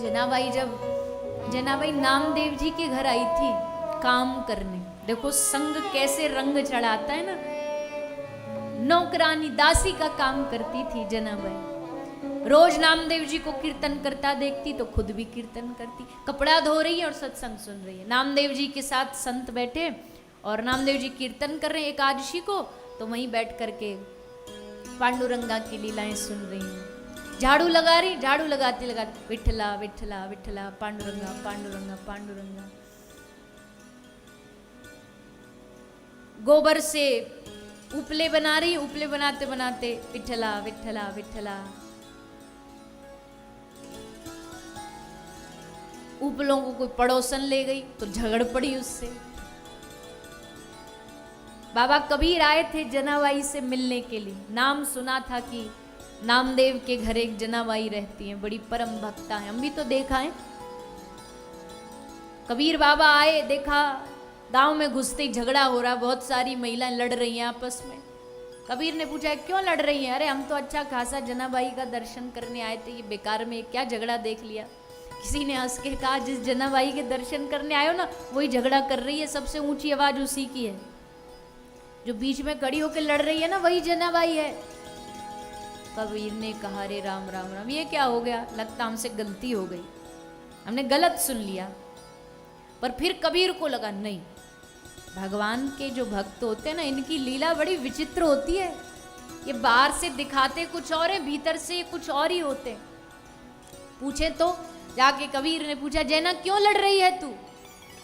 जनाबाई नामदेव जी के घर आई थी काम करने। देखो संग कैसे रंग चढ़ाता है ना। नौकरानी दासी का काम करती थी जनाबाई। रोज नामदेव जी को कीर्तन करता देखती तो खुद भी कीर्तन करती। कपड़ा धो रही है और सत्संग सुन रही है। नामदेव जी के साथ संत बैठे और नामदेव जी कीर्तन कर रहे हैं एकादशी को, तो वहीं बैठ करके पांडुरंगा की लीलाएं सुन रही हैं। झाड़ू लगा रही, झाड़ू लगाते लगाते विठला विठला विठला पांडुरंगा पांडुरंगा पांडुरंगा। गोबर से उपले बना रही, उपले बनाते बनाते विठला विठला विठला। उपलों को कोई पड़ोसन ले गई तो झगड़ पड़ी उससे। बाबा कबीर आए थे जनाबाई से मिलने के लिए। नाम सुना था कि नामदेव के घर एक जनाबाई रहती है, बड़ी परम भक्ता है, हम भी तो देखा है। कबीर बाबा आए, देखा गांव में घुसते ही झगड़ा हो रहा, बहुत सारी महिलाएं लड़ रही हैं आपस में। कबीर ने पूछा क्यों लड़ रही हैं? अरे हम तो अच्छा खासा जनाबाई का दर्शन करने आए थे, ये बेकार में क्या झगड़ा देख लिया। किसी ने हंस के कहा जिस जनाबाई के दर्शन करने आए हो ना वही झगड़ा कर रही है, सबसे ऊंची आवाज उसी की है। जो बीच में खड़ी होकर लड़ रही है ना वही जनाबाई है। कबीर ने कहा रे राम राम राम, ये क्या हो गया? लगता हमसे गलती हो गई, हमने गलत सुन लिया। पर फिर कबीर को लगा नहीं, भगवान के जो भक्त होते हैं ना इनकी लीला बड़ी विचित्र होती है। ये बाहर से दिखाते कुछ और है, भीतर से कुछ और ही होते। पूछे तो जाके कबीर ने पूछा जैना क्यों लड़ रही है तू?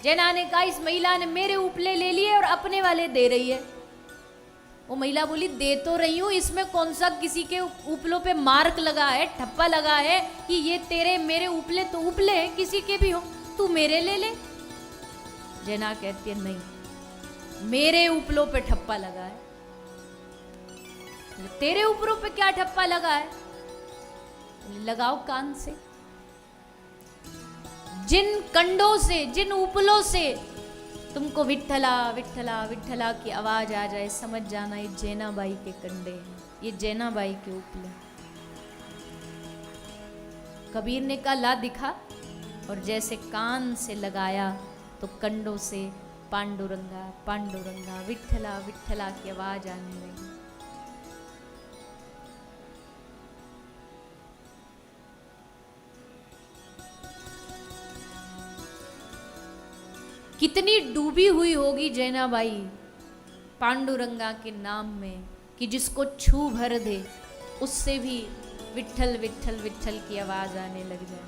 जैना ने कहा इस महिला ने मेरे उपले ले लिए और अपने वाले दे रही है। वो महिला बोली दे तो रही हूं, इसमें कौन सा किसी के उपलों पे मार्क लगा है, ठप्पा लगा है कि ये तेरे मेरे उपले तो उपले हैं, किसी के भी हो, तू मेरे ले ले। जैना कहती है नहीं, मेरे उपलों पे ठप्पा लगा है। तेरे उपलों पे क्या ठप्पा लगा है? लगाओ कान से। जिन कंडों से, जिन उपलों से तुमको विठला विठला विठला की आवाज आ जाए, समझ जाना ये जैनाबाई के कंडे हैं, ये जैनाबाई के उपले। कबीर ने कहा ला दिखा, और जैसे कान से लगाया तो कंडों से पांडुरंगा पांडुरंगा विठला विठला की आवाज आने लगी। कितनी डूबी हुई होगी जैनाबाई पांडुरंगा के नाम में कि जिसको छू भर दे उससे भी विठल विठल विठल की आवाज आने लग जाए।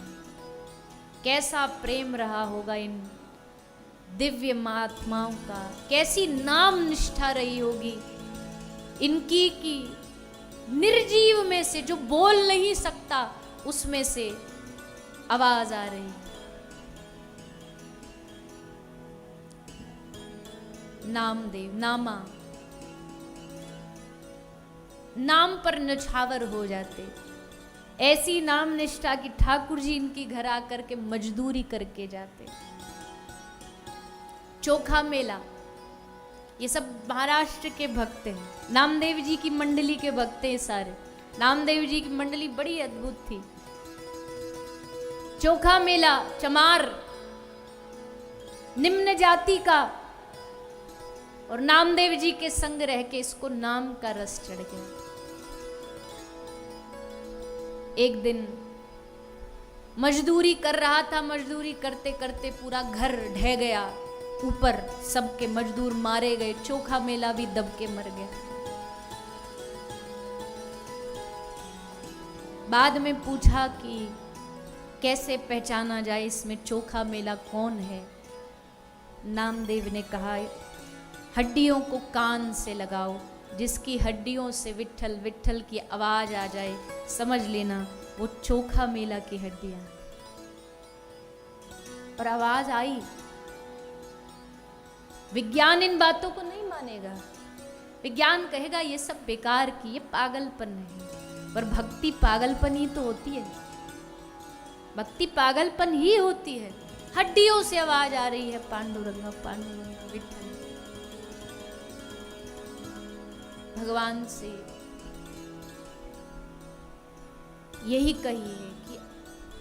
कैसा प्रेम रहा होगा इन दिव्य महात्माओं का, कैसी नाम निष्ठा रही होगी इनकी कि निर्जीव में से जो बोल नहीं सकता उसमें से आवाज आ रही। नामदेव नामा, नाम पर नछावर हो जाते। ऐसी नाम निष्ठा कि ठाकुर जी इनकी घर आकर के मजदूरी करके जाते। चोखा मेला, ये सब महाराष्ट्र के भक्त हैं, नामदेव जी की मंडली के भक्त हैं सारे। नामदेव जी की मंडली बड़ी अद्भुत थी। चोखा मेला चमार निम्न जाति का, और नामदेव जी के संग रह के इसको नाम का रस चढ़ गया। एक दिन मजदूरी कर रहा था, मजदूरी करते करते पूरा घर ढह गया, ऊपर सबके मजदूर मारे गए, चोखा मेला भी दब के मर गया। बाद में पूछा कि कैसे पहचाना जाए इसमें चोखा मेला कौन है? नामदेव ने कहा हड्डियों को कान से लगाओ, जिसकी हड्डियों से विठल विठल की आवाज आ जाए समझ लेना वो चोखा मेला की हड्डियां। और आवाज आई। विज्ञान इन बातों को नहीं मानेगा, विज्ञान कहेगा ये सब बेकार की, ये पागलपन है। पर भक्ति पागलपन ही तो होती है, भक्ति पागलपन ही होती है। हड्डियों से आवाज आ रही है पांडुरंगा पांडुरंगा विठल। भगवान से यही कही है कि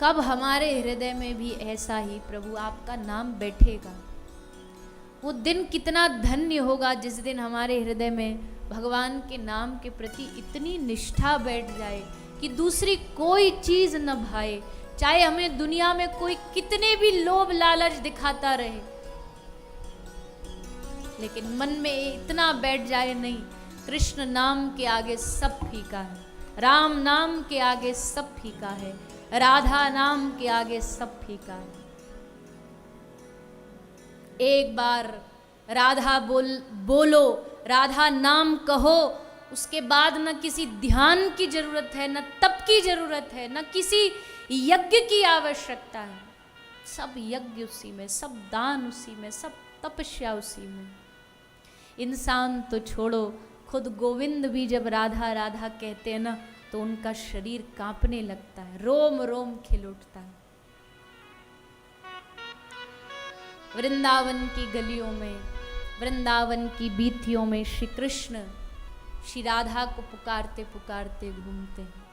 कब हमारे हृदय में भी ऐसा ही प्रभु आपका नाम बैठेगा। वो दिन कितना धन्य होगा जिस दिन हमारे हृदय में भगवान के नाम के प्रति इतनी निष्ठा बैठ जाए कि दूसरी कोई चीज न भाए, चाहे हमें दुनिया में कोई कितने भी लोभ लालच दिखाता रहे, लेकिन मन में इतना बैठ जाए, नहीं, कृष्ण नाम के आगे सब फीका है, राम नाम के आगे सब फीका है, राधा नाम के आगे सब फीका है। एक बार राधा बोलो, राधा नाम कहो, उसके बाद न किसी ध्यान की जरूरत है, न तप की जरूरत है, न किसी यज्ञ की आवश्यकता है। सब यज्ञ उसी में, सब दान उसी में, सब तपस्या उसी में। इंसान तो छोड़ो, खुद गोविंद भी जब राधा राधा कहते हैं ना तो उनका शरीर कांपने लगता है, रोम रोम खिल उठता है। वृंदावन की गलियों में, वृंदावन की बीथियों में श्री कृष्ण श्री राधा को पुकारते पुकारते घूमते हैं।